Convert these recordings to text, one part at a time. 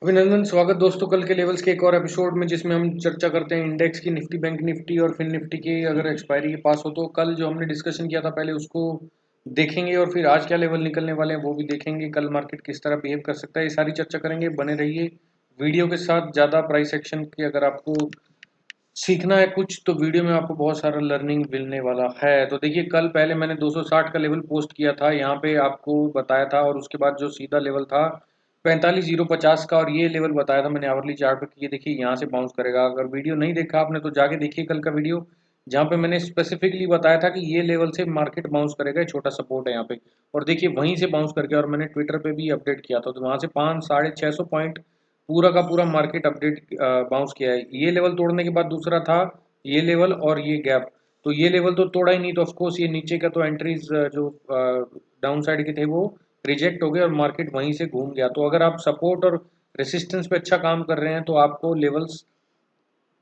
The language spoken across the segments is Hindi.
अभिनंदन, स्वागत दोस्तों कल के लेवल्स के एक और एपिसोड में, जिसमें हम चर्चा करते हैं इंडेक्स की, निफ्टी, बैंक निफ्टी और फिन निफ्टी की। अगर एक्सपायरी के पास हो तो कल जो हमने डिस्कशन किया था पहले उसको देखेंगे, और फिर आज क्या लेवल निकलने वाले हैं वो भी देखेंगे। कल मार्केट किस तरह बिहेव कर सकता है, ये सारी चर्चा करेंगे। बने रहिए वीडियो के साथ। ज़्यादा प्राइस एक्शन की अगर आपको सीखना है कुछ, तो वीडियो में आपको बहुत सारा लर्निंग मिलने वाला है। तो देखिए, कल पहले मैंने 260 का लेवल पोस्ट किया था, यहाँ पे आपको बताया था, और उसके बाद जो सीधा लेवल था 45,050 का, और ये लेवल बताया था मैंने आवरली चार्ट पे कि ये देखिए यहाँ से बाउंस करेगा। अगर वीडियो नहीं देखा आपने तो जाके देखिए कल का वीडियो, जहाँ पे मैंने स्पेसिफिकली बताया था कि ये लेवल से मार्केट बाउंस करेगा, छोटा सपोर्ट है यहाँ पे। और देखिए वहीं से बाउंस करके, और मैंने ट्विटर पे भी अपडेट किया था, तो वहाँ से 500-650 पॉइंट पूरा का पूरा मार्केट अपडेट बाउंस किया है। ये लेवल तोड़ने के बाद दूसरा था ये लेवल और ये गैप। तो ये लेवल तो तोड़ा ही नहीं, तो ऑफकोर्स ये नीचे का तो एंट्रीज जो डाउन साइड के थे वो रिजेक्ट हो गए और मार्केट वहीं से घूम गया। तो अगर आप सपोर्ट और रेसिस्टेंस पे अच्छा काम कर रहे हैं तो आपको लेवल्स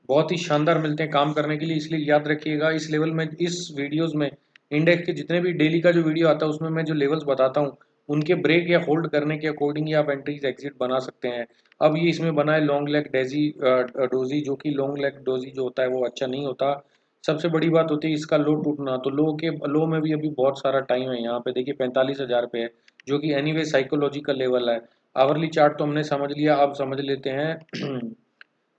बहुत ही शानदार मिलते हैं काम करने के लिए। इसलिए याद रखिएगा, इस लेवल में, इस वीडियोस में, इंडेक्स के जितने भी डेली का जो वीडियो आता है उसमें मैं जो लेवल्स बताता हूँ उनके ब्रेक या होल्ड करने के अकॉर्डिंग ही आप एंट्रीज एग्जिट बना सकते हैं। अब ये इसमें बना है लॉन्ग लेग डेजी डोजी, जो कि लॉन्ग लेग डोजी जो होता है वो अच्छा नहीं होता। सबसे बड़ी बात होती है इसका लो टूटना। तो लो में भी अभी बहुत सारा टाइम है। यहाँ पे देखिए 45,000 पे है, जो कि एनीवे साइकोलॉजिकल लेवल है। आवरली चार्ट तो हमने समझ लिया, अब समझ लेते हैं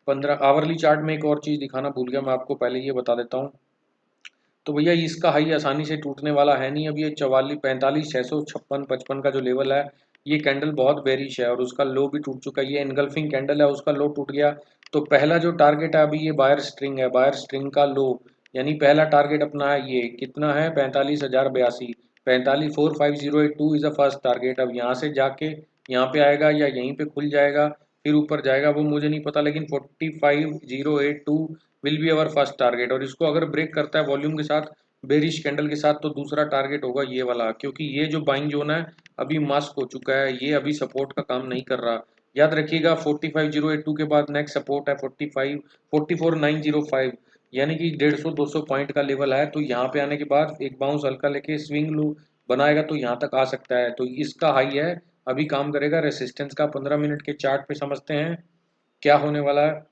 15 आवरली चार्ट में। एक और चीज़ दिखाना भूल गया मैं आपको, पहले ये बता देता हूँ। तो भैया इसका हाई आसानी से टूटने वाला है नहीं। अब ये 45,656-55 का जो लेवल है, ये कैंडल बहुत बेरिश है और उसका लो भी टूट चुका है। ये एनगल्फिंग कैंडल है, उसका लो टूट गया। तो पहला जो टारगेट है अभी, ये बायर स्ट्रिंग है, बायर स्ट्रिंग का लो, यानी पहला टारगेट अपना है। ये कितना है? 45,082। 45,45082 इज अ फर्स्ट टारगेट। अब यहाँ से जाके यहाँ पे आएगा या यहीं पे खुल जाएगा फिर ऊपर जाएगा, वो मुझे नहीं पता, लेकिन 45,082 will be our first target. और इसको अगर ब्रेक करता है वॉल्यूम के साथ, बेरिश कैंडल के साथ, तो दूसरा टारगेट होगा ये वाला, क्योंकि ये जो बाइंग जोन है अभी मास्क हो चुका है, ये अभी सपोर्ट का काम नहीं कर रहा। याद रखिएगा 45,082 के बाद नेक्स्ट सपोर्ट है 44,905, यानी कि 150-200 पॉइंट का लेवल है। तो यहाँ पे आने के बाद एक बाउंस हल्का लेके स्विंग लो बनाएगा तो यहाँ तक आ सकता है। तो इसका हाई है, अभी काम करेगा रेसिस्टेंस का। 15 मिनट के चार्ट पे समझते हैं क्या होने वाला है।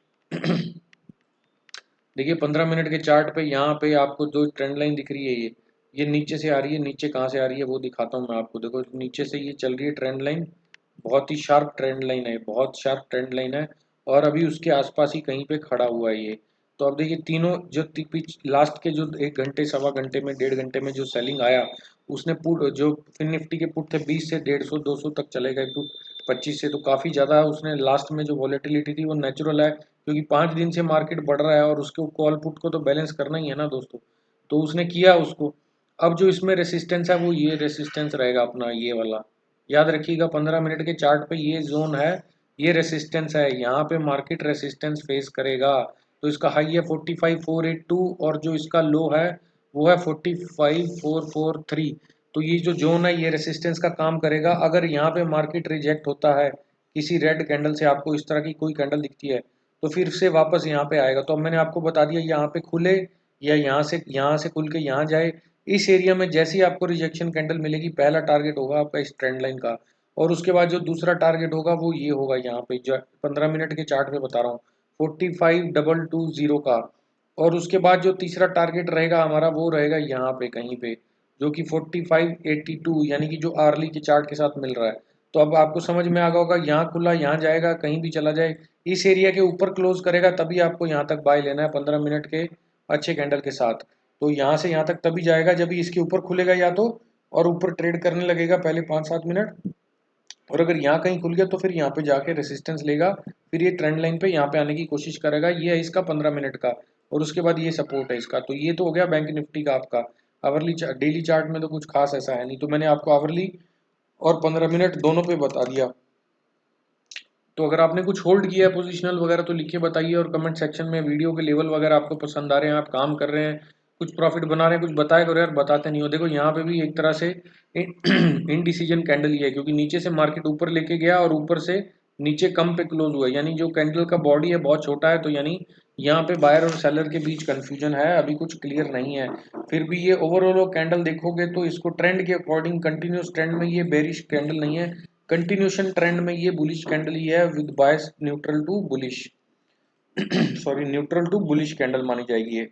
देखिए 15 मिनट के चार्ट पे यहाँ पे आपको जो ट्रेंड लाइन दिख रही है, ये नीचे से आ रही है। नीचे कहाँ से आ रही है वो दिखाता हूँ मैं आपको। देखो नीचे से ये चल रही है ट्रेंड लाइन, बहुत ही शार्प ट्रेंड लाइन है, बहुत शार्प ट्रेंड लाइन है। और अभी उसके आसपास ही कहीं पे खड़ा हुआ है ये। तो अब देखिए तीनों जो लास्ट के जो 1 घंटे, सवा घंटे में, 1.5 घंटे में जो सेलिंग आया, उसने पुट जो फिन निफ्टी के पुट थे 20 से 150-200 तक चले गए पुट, 25 से। तो काफ़ी ज़्यादा उसने लास्ट में जो वॉलेटिलिटी थी वो नेचुरल है, क्योंकि 5 दिन से मार्केट बढ़ रहा है और उसके कॉल पुट को तो बैलेंस करना ही है ना दोस्तों। तो उसने किया उसको। अब जो इसमें रेसिस्टेंस है वो ये रेसिस्टेंस रहेगा अपना, ये वाला। याद रखिएगा 15 मिनट के चार्ट पे ये जोन है, ये रेसिस्टेंस है, यहाँ पे मार्केट रेसिस्टेंस फेस करेगा। तो इसका हाई है 45,482 और जो इसका लो है वो है 45,443। तो ये जो जोन है ये रेसिस्टेंस का काम करेगा। अगर यहाँ पे मार्केट रिजेक्ट होता है किसी रेड कैंडल से, आपको इस तरह की कोई कैंडल दिखती है, तो फिर से वापस यहाँ पे आएगा। तो अब मैंने आपको बता दिया, यहाँ पे खुले या यहाँ से खुल के यहाँ जाए। इस एरिया में जैसे ही आपको रिजेक्शन कैंडल मिलेगी, पहला टारगेट होगा आपका इस ट्रेंड लाइन का, और उसके बाद जो दूसरा टारगेट होगा वो ये होगा, यहाँ पे जो 15 मिनट के चार्ट पे बता रहा हूँ, 45,220 का। और उसके बाद जो तीसरा टारगेट रहेगा हमारा वो रहेगा यहाँ पे कहीं पे, जो कि 45,82, यानी कि जो आर्ली के चार्ट के साथ मिल रहा है। तो अब आपको समझ में आ गया होगा, यहाँ खुला यहाँ जाएगा, कहीं भी चला जाए, इस एरिया के ऊपर क्लोज करेगा तभी आपको यहाँ तक बाय लेना है 15 मिनट के अच्छे कैंडल के साथ। तो यहाँ से यहाँ तक तभी जाएगा जब ही इसके ऊपर खुलेगा या तो, और ऊपर ट्रेड करने लगेगा पहले 5-7 मिनट। और अगर यहाँ कहीं खुल गया तो फिर यहाँ पे जाके रेसिस्टेंस लेगा, फिर ये ट्रेंड लाइन पे यहाँ पे आने की कोशिश करेगा। ये है इसका 15 मिनट का, और उसके बाद ये सपोर्ट है इसका। तो ये तो हो गया बैंक निफ्टी का आपका। आवरली डेली चार्ट में तो कुछ खास ऐसा है नहीं, तो मैंने आपको आवरली और 15 मिनट दोनों पे बता दिया। तो अगर आपने कुछ होल्ड किया है पोजिशनल वगैरह तो लिख के बताइए, और कमेंट सेक्शन में वीडियो के लेवल वगैरह आपको पसंद आ रहे हैं, आप काम कर रहे हैं, कुछ प्रॉफिट बना रहे हैं, कुछ बताया करो यार, बताते नहीं हो। देखो यहाँ पे भी एक तरह से इनडिसीजन कैंडल ही है, क्योंकि नीचे से मार्केट ऊपर लेके गया और ऊपर से नीचे कम पे क्लोज हुआ, यानी जो कैंडल का बॉडी है बहुत छोटा है। तो यानी यहाँ पे बायर और सेलर के बीच कंफ्यूजन है, अभी कुछ क्लियर नहीं है। फिर भी ये ओवरऑल कैंडल देखोगे तो इसको ट्रेंड के अकॉर्डिंग, कंटिन्यूस ट्रेंड में ये बेरिश कैंडल नहीं है, कंटिन्यूशन ट्रेंड में ये बुलिश कैंडल ही है with bias neutral to bullish sorry neutral to bullish candle मानी जाएगी ये।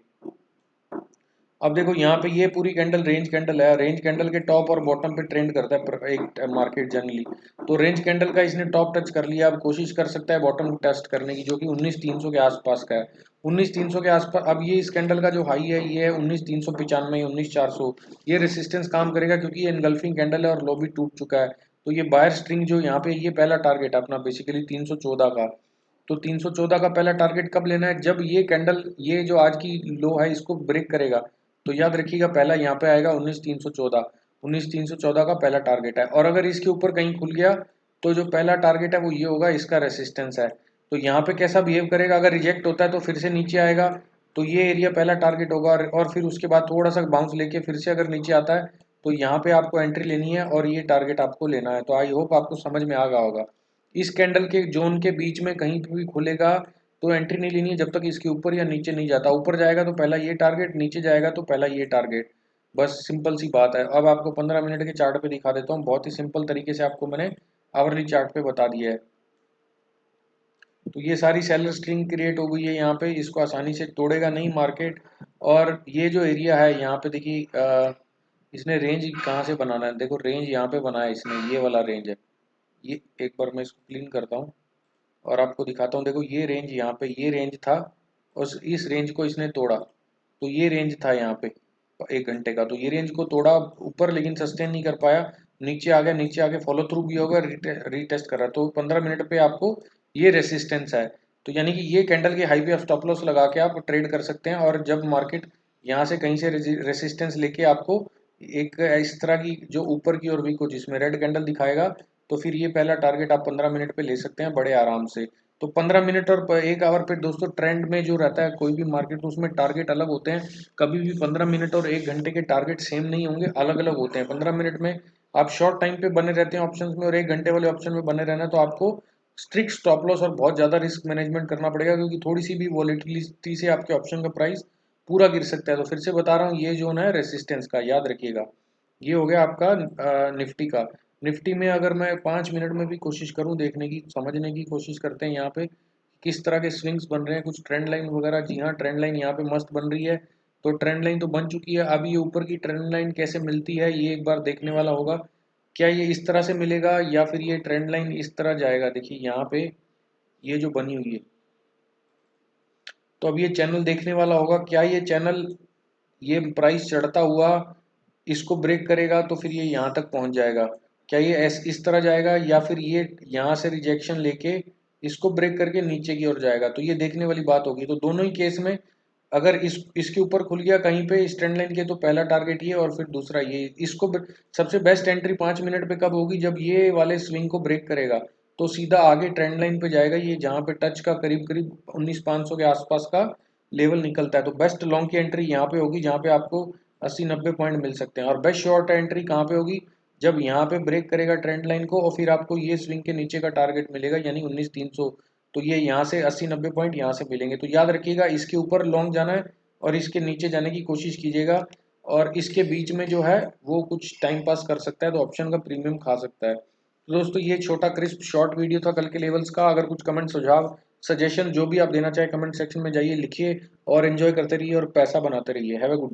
अब देखो यहाँ पे ये पूरी कैंडल रेंज कैंडल है, रेंज कैंडल के टॉप और बॉटम पे ट्रेंड करता है एक मार्केट जनरली। तो रेंज कैंडल का इसने टॉप टच कर लिया, अब कोशिश कर सकता है बॉटम को टेस्ट करने की, जो कि 19,300 के आसपास का है। 19,300 के आसपास अब ये इस कैंडल का जो हाई है ये है 19,395, 19,400। ये रेसिस्टेंस काम करेगा क्योंकि ये एनगल्फिंग कैंडल है और लो भी टूट चुका है। तो ये बायर स्ट्रिंग जो यहाँ पे ये पहला टारगेट है अपना बेसिकली 314 का। तो 314 का पहला टारगेट कब लेना है, जब ये कैंडल ये जो आज की लो है इसको ब्रेक करेगा। तो याद रखिएगा पहला यहाँ पे आएगा 19,314, 19,314 का पहला टारगेट है। और अगर इसके ऊपर कहीं खुल गया तो जो पहला टारगेट है वो ये होगा, इसका रेसिस्टेंस है। तो यहाँ पे कैसा बिहेव करेगा, अगर रिजेक्ट होता है तो फिर से नीचे आएगा, तो ये एरिया पहला टारगेट होगा। और फिर उसके बाद थोड़ा सा बाउंस लेके फिर से अगर नीचे आता है तो यहाँ पे आपको एंट्री लेनी है और ये टारगेट आपको लेना है। तो आई होप आपको समझ में आ गया होगा। इस कैंडल के जोन के बीच में कहीं पे भी खुलेगा तो एंट्री नहीं लेनी है जब तक इसके ऊपर या नीचे नहीं जाता। ऊपर जाएगा तो पहला ये टारगेट, नीचे जाएगा तो पहला ये टारगेट। बस सिंपल सी बात है। अब आपको 15 मिनट के चार्ट पे दिखा देता हूँ, बहुत ही सिंपल तरीके से आपको मैंने आवरली चार्ट पे बता दिया है। तो ये सारी सेलर स्ट्रिंग क्रिएट हो गई है यहाँ पे, इसको आसानी से तोड़ेगा नहीं मार्केट। और ये जो एरिया है यहाँ पे देखिए इसने रेंज कहाँ से बनाना है, देखो रेंज यहाँ पे बनाया इसने, ये वाला रेंज है। ये एक बार मैं इसको क्लीन करता हूँ और आपको दिखाता हूँ। देखो ये रेंज यहाँ पे ये रेंज था और इस रेंज को इसने तोड़ा। तो ये रेंज था यहाँ पे 1 घंटे का, तो ये रेंज को तोड़ा ऊपर लेकिन सस्टेन नहीं कर पाया, नीचे आ गया, नीचे आके फॉलो थ्रू भी होगा, रीटेस्ट कर रहा है। तो 15 मिनट पे आपको ये रेसिस्टेंस है। तो यानी कि ये कैंडल के हाई पे आप स्टॉप लॉस लगा के आप ट्रेड कर सकते हैं। और जब मार्केट यहाँ से कहीं से रेसिस्टेंस लेके आपको एक इस तरह की जो ऊपर की ओर भी कुछ जिसमें रेड कैंडल दिखाएगा, तो फिर ये पहला टारगेट आप 15 मिनट पे ले सकते हैं बड़े आराम से। तो 15 मिनट और 1 आवर पे दोस्तों ट्रेंड में जो रहता है कोई भी मार्केट, तो उसमें टारगेट अलग होते हैं। कभी भी 15 मिनट और 1 घंटे के टारगेट सेम नहीं होंगे, अलग अलग होते हैं। 15 मिनट में आप शॉर्ट टाइम पे बने रहते हैं ऑप्शन में, और 1 घंटे वाले ऑप्शन में बने रहना, तो आपको स्ट्रिक्ट स्टॉप लॉस और बहुत ज़्यादा रिस्क मैनेजमेंट करना पड़ेगा, क्योंकि थोड़ी सी भी वॉलेटिलिटी से आपके ऑप्शन का प्राइस पूरा गिर सकता है। तो फिर से बता रहा हूँ, ये जोन है रेसिस्टेंस का, याद रखिएगा। ये हो गया आपका निफ्टी का। निफ्टी में अगर मैं 5 मिनट में भी कोशिश करूं देखने की, समझने की कोशिश करते हैं यहाँ पे किस तरह के स्विंग्स बन रहे हैं, कुछ ट्रेंड लाइन वगैरह। जी हाँ, ट्रेंड लाइन यहाँ पे मस्त बन रही है। तो ट्रेंड लाइन तो बन चुकी है, अब ये ऊपर की ट्रेंड लाइन कैसे मिलती है ये एक बार देखने वाला होगा। क्या ये इस तरह से मिलेगा या फिर ये ट्रेंड लाइन इस तरह जाएगा। देखिए यहाँ पे ये जो बनी हुई है, तो अब ये चैनल देखने वाला होगा, क्या ये चैनल ये प्राइस चढ़ता हुआ इसको ब्रेक करेगा तो फिर ये यहाँ तक पहुँच जाएगा। क्या ये इस तरह जाएगा या फिर ये यहाँ से रिजेक्शन लेके इसको ब्रेक करके नीचे की ओर जाएगा, तो ये देखने वाली बात होगी। तो दोनों ही केस में अगर इसके ऊपर खुल गया कहीं पे इस ट्रेंड लाइन के, तो पहला टारगेट ये और फिर दूसरा ये। इसको सबसे बेस्ट एंट्री 5 मिनट पे कब होगी, जब ये वाले स्विंग को ब्रेक करेगा तो सीधा आगे ट्रेंड लाइन पे जाएगा, ये जहाँ पे टच का करीब करीब 19,500 के आसपास का लेवल निकलता है। तो बेस्ट लॉन्ग की एंट्री यहाँ पे होगी, जहाँ पे आपको 80-90 पॉइंट मिल सकते हैं। और बेस्ट शॉर्ट एंट्री कहाँ पे होगी, जब यहाँ पे ब्रेक करेगा ट्रेंड लाइन को और फिर आपको ये स्विंग के नीचे का टारगेट मिलेगा, यानी 19,300। तो ये यहाँ से 80-90 पॉइंट यहाँ से मिलेंगे। तो याद रखिएगा इसके ऊपर लॉन्ग जाना है और इसके नीचे जाने की कोशिश कीजिएगा। और इसके बीच में जो है वो कुछ टाइम पास कर सकता है, तो ऑप्शन का प्रीमियम खा सकता है। तो दोस्तों ये छोटा क्रिस्प शॉर्ट वीडियो था कल के लेवल्स का। अगर कुछ कमेंट सुझाव सजेशन जो भी आप देना चाहे कमेंट सेक्शन में जाइए लिखिए और एंजॉय करते रहिए और पैसा बनाते रहिए। Have a good day.